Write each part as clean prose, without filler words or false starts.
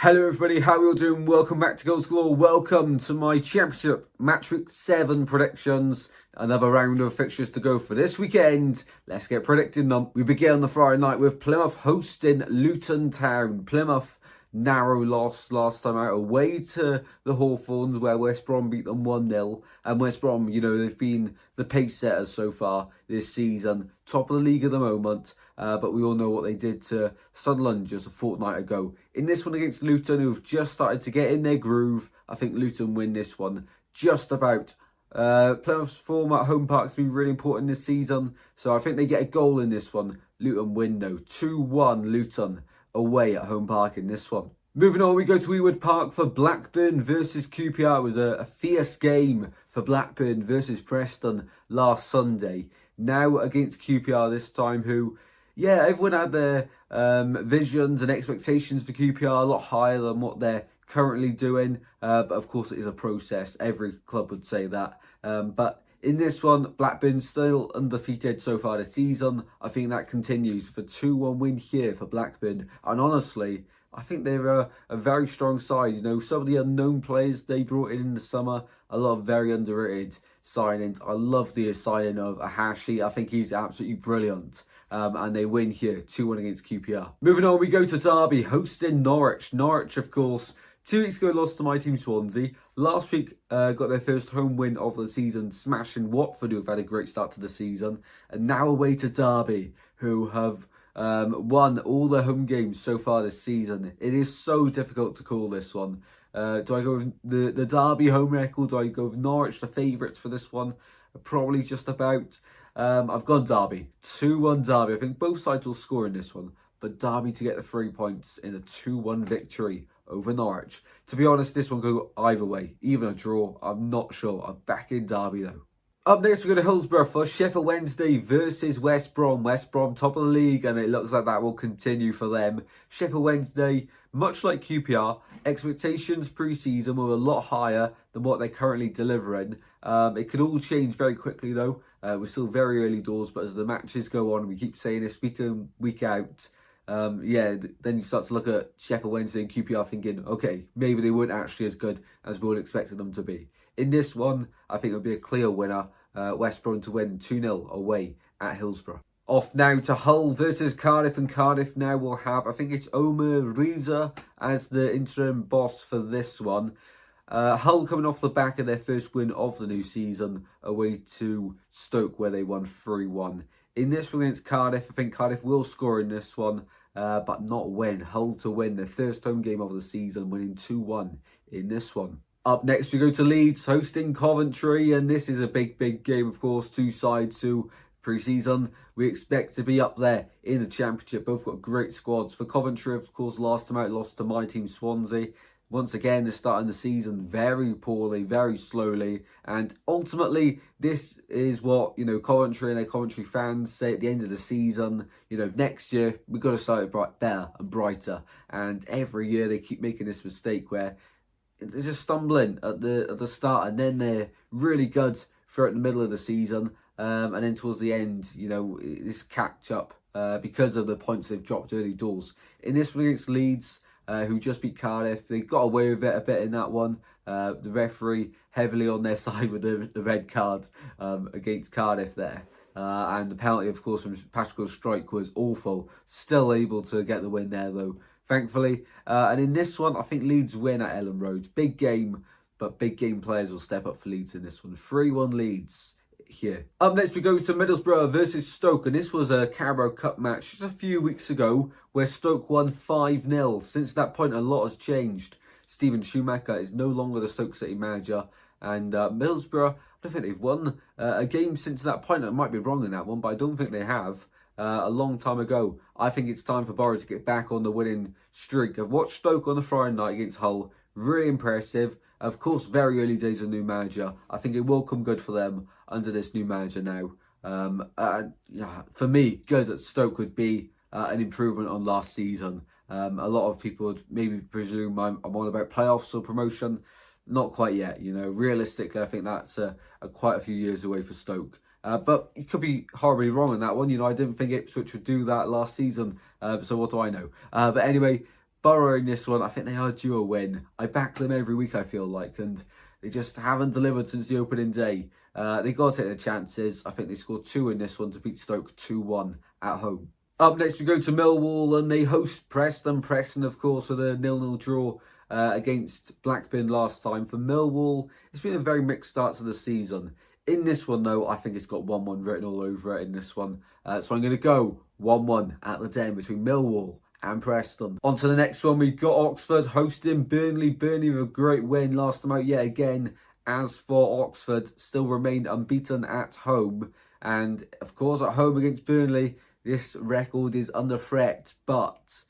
Hello everybody, how are you all doing? Welcome back to Goals Galore. Welcome to my Championship Match Week 7 predictions. Another round of fixtures to go for this weekend. Let's get predicting them. We begin on the Friday night with Plymouth hosting Luton Town. Plymouth, narrow loss last time out away to the Hawthorns, where West Brom beat them 1-0. And West Brom, they've been the pace setters so far this season. Top of the league at the moment. But we all know what they did to Sunderland just a fortnight ago. In this one against Luton, who've just started to get in their groove, I think Luton win this one just about. Plymouth's form at home park's been really important this season, so I think they get a goal in this one. Luton win though, 2-1 Luton away at home park in this one. Moving on, we go to Ewood Park for Blackburn versus QPR. It was a fierce game for Blackburn versus Preston last Sunday. Now against QPR this time, who... yeah, everyone had their visions and expectations for QPR a lot higher than what they're currently doing. But of course, it is a process. Every club would say that. But in this one, Blackburn still undefeated so far this season. I think that continues for 2-1 win here for Blackburn. And honestly, I think they're a very strong side. Some of the unknown players they brought in the summer, a lot of very underrated signings. I love the signing of Ahashi. I think he's absolutely brilliant. And they win here, 2-1 against QPR. Moving on, we go to Derby, hosting Norwich. Norwich, of course, 2 weeks ago lost to my team Swansea. Last week got their first home win of the season, smashing Watford, who have had a great start to the season. And now away to Derby, who have won all their home games so far this season. It is so difficult to call this one. Do I go with the Derby home record? Do I go with Norwich, the favourites for this one? Probably just about. I've gone Derby. 2-1 Derby. I think both sides will score in this one. But Derby to get the 3 points in a 2-1 victory over Norwich. To be honest, this one could go either way. Even a draw, I'm not sure. I'm back in Derby though. Up next, we go to Hillsborough for Sheffield Wednesday versus West Brom. West Brom top of the league, and it looks like that will continue for them. Sheffield Wednesday, much like QPR, expectations pre-season were a lot higher than what they're currently delivering. It could all change very quickly though. We're still very early doors, but as the matches go on, we keep saying this week in, week out. Then you start to look at Sheffield Wednesday and QPR thinking, okay, maybe they weren't actually as good as we all expected them to be. In this one, I think it would be a clear winner. West Brom to win 2-0 away at Hillsborough. Off now to Hull versus Cardiff, and Cardiff now will have, I think it's Omer Reza as the interim boss for this one. Hull coming off the back of their first win of the new season away to Stoke, where they won 3-1. In this one against Cardiff, I think Cardiff will score in this one, but not win. Hull to win their first home game of the season, winning 2-1 in this one. Up next, we go to Leeds, hosting Coventry, and this is a big game, of course. Two sides who, pre-season, we expect to be up there in the Championship. Both got great squads. For Coventry, of course, last time out, lost to my team, Swansea. Once again, they're starting the season very poorly, very slowly. And ultimately, this is what, Coventry and their Coventry fans say at the end of the season. Next year, we've got to start it better and brighter. And every year, they keep making this mistake where they're just stumbling at the start, and then they're really good throughout the middle of the season, and then towards the end, this catch up because of the points they've dropped early doors. In this one against Leeds, who just beat Cardiff, they got away with it a bit in that one. The referee heavily on their side with the red card against Cardiff there. And the penalty, of course, from Pascal's strike was awful. Still able to get the win there, though, thankfully. And in this one, I think Leeds win at Ellen Road. Big game, but big game players will step up for Leeds in this one. 3-1 Leeds here. Up next, we go to Middlesbrough versus Stoke. And this was a Carabao Cup match just a few weeks ago where Stoke won 5-0. Since that point, a lot has changed. Steven Schumacher is no longer the Stoke City manager. And Middlesbrough, I don't think they've won a game since that point. I might be wrong in that one, but I don't think they have. A long time ago. I think it's time for Borough to get back on the winning streak. I've watched Stoke on the Friday night against Hull. Really impressive. Of course, very early days of new manager. I think it will come good for them under this new manager now. For me, good at Stoke would be an improvement on last season. A lot of people would maybe presume I'm on about playoffs or promotion. Not quite yet, Realistically, I think that's quite a few years away for Stoke. But you could be horribly wrong on that one. I didn't think Ipswich would do that last season. So what do I know? But anyway, Borough in this one, I think they are due a win. I back them every week, I feel like, and they just haven't delivered since the opening day. They got to take their chances. I think they scored 2 in this one to beat Stoke 2-1 at home. Up next, we go to Millwall, and they host Preston. Preston, of course, with a 0-0 draw against Blackburn last time. For Millwall, it's been a very mixed start to the season. In this one, though, I think it's got 1-1 written all over it in this one. So I'm going to go 1-1 at the Den between Millwall and Preston. On to the next one, we've got Oxford hosting Burnley. Burnley with a great win last time out yet again. As for Oxford, still remain unbeaten at home. And, of course, at home against Burnley, this record is under threat. But,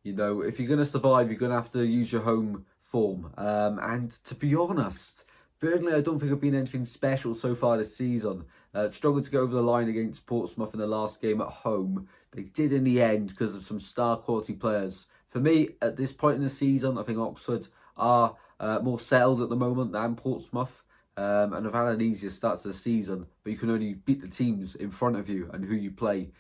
you know, if you're going to survive, you're going to have to use your home form. And to be honest, Burnley, I don't think have been anything special so far this season. Struggled to get over the line against Portsmouth in the last game at home. They did in the end because of some star quality players. For me, at this point in the season, I think Oxford are more settled at the moment than Portsmouth. And have had an easier start to the season. But you can only beat the teams in front of you and who you play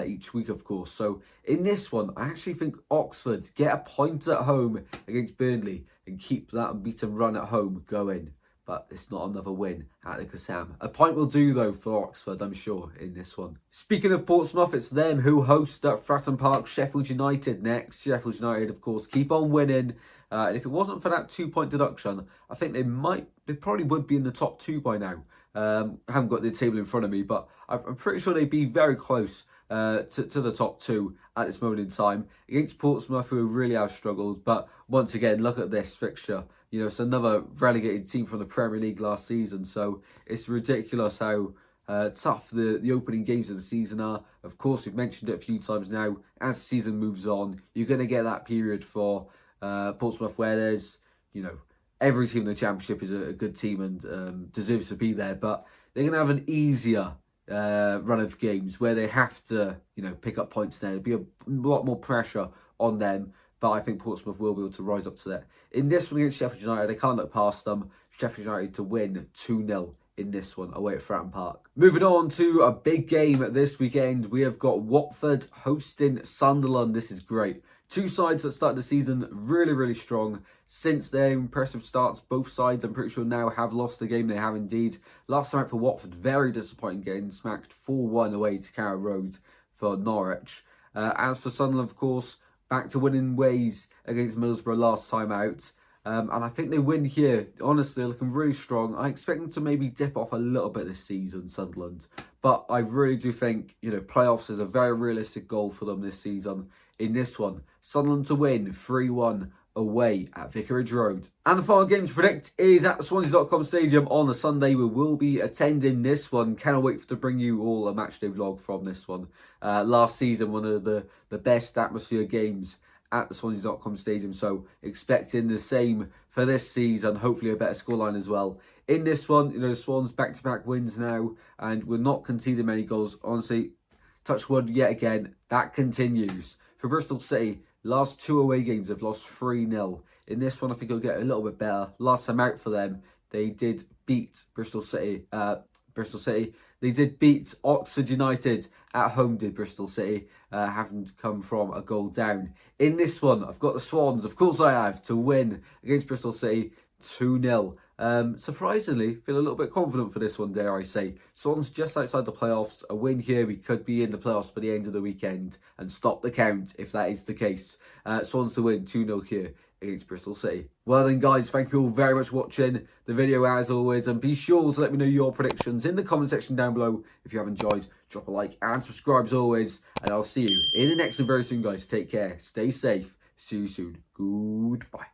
each week, of course. So in this one, I actually think Oxford get a point at home against Burnley and keep that unbeaten run at home going. But it's not another win at the Kassam. A point will do, though, for Oxford, I'm sure, in this one. Speaking of Portsmouth, it's them who host at Fratton Park Sheffield United next. Sheffield United, of course, keep on winning. And if it wasn't for that 2-point deduction, I think they probably would be in the top 2 by now. I haven't got the table in front of me, but I'm pretty sure they'd be very close to the top 2 at this moment in time. Against Portsmouth, who really have struggled. But once again, look at this fixture. You know, it's another relegated team from the Premier League last season. So it's ridiculous how tough the opening games of the season are. Of course, we've mentioned it a few times now. As the season moves on, you're going to get that period for Portsmouth where there's, you know, every team in the Championship is a good team and deserves to be there. But they're going to have an easier run of games where they have to, you know, pick up points there. There'll be a lot more pressure on them. But I think Portsmouth will be able to rise up to that. In this one against Sheffield United, I can't look past them. Sheffield United to win 2-0 in this one away at Fratton Park. Moving on to a big game this weekend, we have got Watford hosting Sunderland. This is great. 2 sides that started the season really, really strong. Since their impressive starts, both sides, I'm pretty sure now have lost the game. They have indeed. Last time out for Watford, very disappointing game. Smacked 4-1 away to Carrow Road for Norwich. As for Sunderland, of course, back to winning ways against Middlesbrough last time out. And I think they win here. Honestly, looking really strong. I expect them to maybe dip off a little bit this season, Sunderland. But I really do think, you know, playoffs is a very realistic goal for them this season. In this one, Sunderland to win 3-1 away at Vicarage Road. And the final game to predict is at the Swansea.com Stadium on a Sunday. We will be attending this one. Cannot wait to bring you all a matchday vlog from this one. Last season, one of the best atmosphere games at the Swansea.com Stadium. So expecting the same for this season. Hopefully a better scoreline as well. In this one, you know, the Swans back-to-back wins now. And we're not conceding many goals. Honestly, touch wood yet again. That continues. For Bristol City, last 2 away games have lost 3-0. In this one, I think it'll get a little bit better. Last time out for them, they did beat Bristol City. They did beat Oxford United at home, did Bristol City, having come from a goal down. In this one, I've got the Swans, of course I have, to win against Bristol City 2-0. Surprisingly, feel a little bit confident for this one, dare I say. Swans just outside the playoffs. A win here, we could be in the playoffs by the end of the weekend and stop the count if that is the case. Swans to win 2-0 here against Bristol City. Well then guys, thank you all very much for watching the video as always, and be sure to let me know your predictions in the comment section down below. If you have enjoyed, drop a like and subscribe as always, and I'll see you in the next one very soon guys. Take care, stay safe, see you soon, goodbye.